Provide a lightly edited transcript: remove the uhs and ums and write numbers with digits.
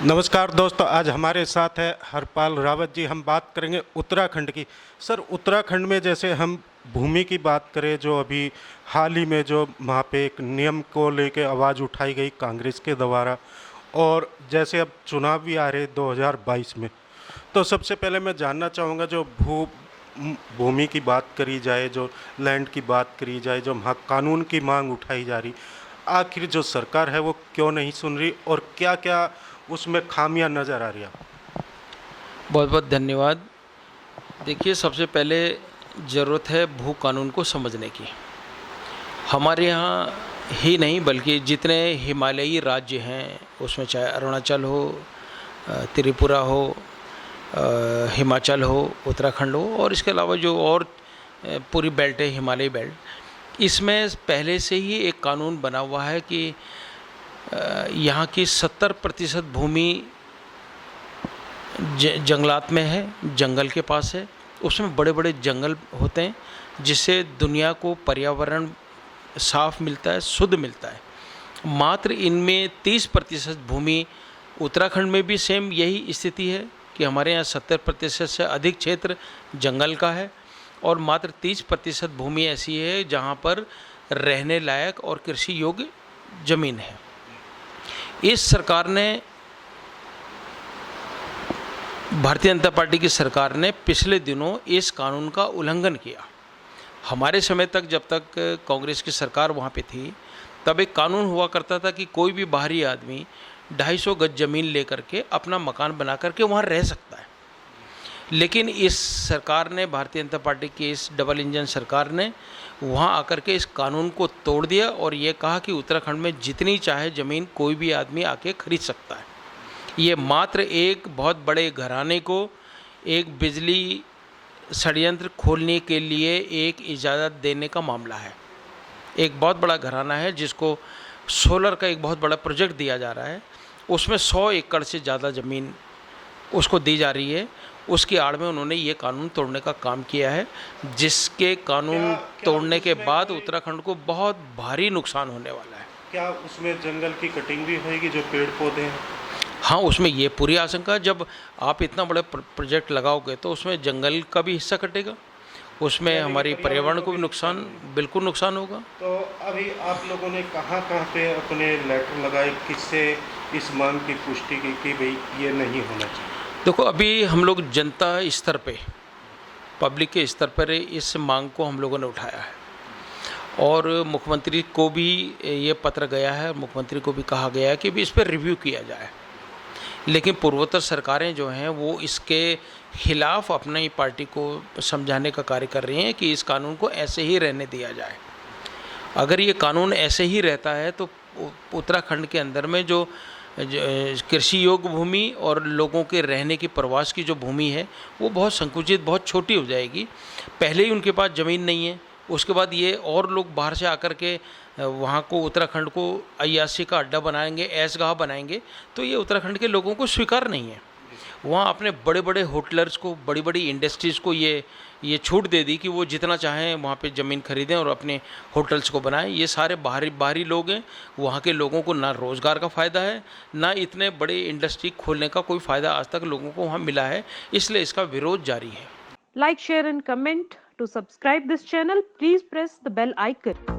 नमस्कार दोस्तों, आज हमारे साथ है हरपाल रावत जी। हम बात करेंगे उत्तराखंड की। सर, उत्तराखंड में जैसे हम भूमि की बात करें, जो अभी हाल ही में जो वहाँ पे एक नियम को लेके आवाज़ उठाई गई कांग्रेस के द्वारा, और जैसे अब चुनाव भी आ रहे 2022 में, तो सबसे पहले मैं जानना चाहूँगा, जो भूमि की बात करी जाए, जो लैंड की बात करी जाए, जो वहाँ कानून की मांग उठाई जा रही, आखिर जो सरकार है वो क्यों नहीं सुन रही और क्या क्या उसमें खामियां नज़र आ रही है? बहुत बहुत धन्यवाद। देखिए, सबसे पहले ज़रूरत है भू कानून को समझने की। हमारे यहाँ ही नहीं बल्कि जितने हिमालयी राज्य हैं, उसमें चाहे अरुणाचल हो, त्रिपुरा हो, हिमाचल हो, उत्तराखंड हो, और इसके अलावा जो और पूरी बेल्ट है, हिमालयी बेल्ट, इसमें पहले से ही एक कानून बना हुआ है कि यहाँ की 70% भूमि जंगलात में है, जंगल के पास है। उसमें बड़े बड़े जंगल होते हैं, जिससे दुनिया को पर्यावरण साफ मिलता है, शुद्ध मिलता है। मात्र इनमें 30% भूमि, उत्तराखंड में भी सेम यही स्थिति है कि हमारे यहाँ 70% से अधिक क्षेत्र जंगल का है, और मात्र 30% भूमि ऐसी है जहाँ पर रहने लायक और कृषि योग्य ज़मीन है। इस सरकार ने, भारतीय जनता पार्टी की सरकार ने पिछले दिनों इस कानून का उल्लंघन किया। हमारे समय तक, जब तक कांग्रेस की सरकार वहाँ पे थी, तब एक कानून हुआ करता था कि कोई भी बाहरी आदमी 250 गज ज़मीन लेकर के अपना मकान बना करके वहाँ रह सकता है। लेकिन इस सरकार ने, भारतीय जनता पार्टी की इस डबल इंजन सरकार ने वहाँ आकर के इस कानून को तोड़ दिया और ये कहा कि उत्तराखंड में जितनी चाहे ज़मीन कोई भी आदमी आके खरीद सकता है। ये मात्र एक बहुत बड़े घराने को एक बिजली षड्यंत्र खोलने के लिए एक इजाज़त देने का मामला है। एक बहुत बड़ा घराना है जिसको सोलर का एक बहुत बड़ा प्रोजेक्ट दिया जा रहा है, उसमें 100 एकड़ से ज़्यादा ज़मीन उसको दी जा रही है। उसकी आड़ में उन्होंने ये कानून तोड़ने का काम किया है, जिसके कानून तोड़ने के बाद उत्तराखंड को बहुत भारी नुकसान होने वाला है। क्या उसमें जंगल की कटिंग भी होगी, जो पेड़ पौधे हैं? हाँ, उसमें ये पूरी आशंका, जब आप इतना बड़ा प्रोजेक्ट लगाओगे तो उसमें जंगल का भी हिस्सा कटेगा, उसमें हमारी पर्यावरण को भी नुकसान, बिल्कुल नुकसान होगा। तो अभी आप लोगों ने कहाँ कहाँ पे अपने लेटर लगाए, किससे इस मांग की पुष्टि की कि भाई ये नहीं होना चाहिए? देखो, अभी हम लोग जनता स्तर पे, पब्लिक के स्तर पर इस मांग को हम लोगों ने उठाया है, और मुख्यमंत्री को भी ये पत्र गया है, मुख्यमंत्री को भी कहा गया है कि भी इस पर रिव्यू किया जाए। लेकिन पूर्वोत्तर सरकारें जो हैं वो इसके खिलाफ अपनी पार्टी को समझाने का कार्य कर रही हैं कि इस कानून को ऐसे ही रहने दिया जाए। अगर ये कानून ऐसे ही रहता है तो उत्तराखंड के अंदर में जो कृषि योग्य भूमि और लोगों के रहने की, प्रवास की जो भूमि है, वो बहुत संकुचित, बहुत छोटी हो जाएगी। पहले ही उनके पास ज़मीन नहीं है, उसके बाद ये और लोग बाहर से आकर के वहाँ को, उत्तराखंड को अय्याशी का अड्डा बनाएंगे, ऐशगाह बनाएंगे, तो ये उत्तराखंड के लोगों को स्वीकार नहीं है। वहाँ अपने बड़े बड़े होटलर्स को, बड़ी बड़ी इंडस्ट्रीज़ को ये छूट दे दी कि वो जितना चाहें वहाँ पे ज़मीन खरीदें और अपने होटल्स को बनाएं। ये सारे बाहरी लोग हैं, वहाँ के लोगों को ना रोज़गार का फ़ायदा है, ना इतने बड़े इंडस्ट्री खोलने का कोई फ़ायदा आज तक लोगों को वहाँ मिला है, इसलिए इसका विरोध जारी है। Like, share and comment. To subscribe this channel, please press the bell icon.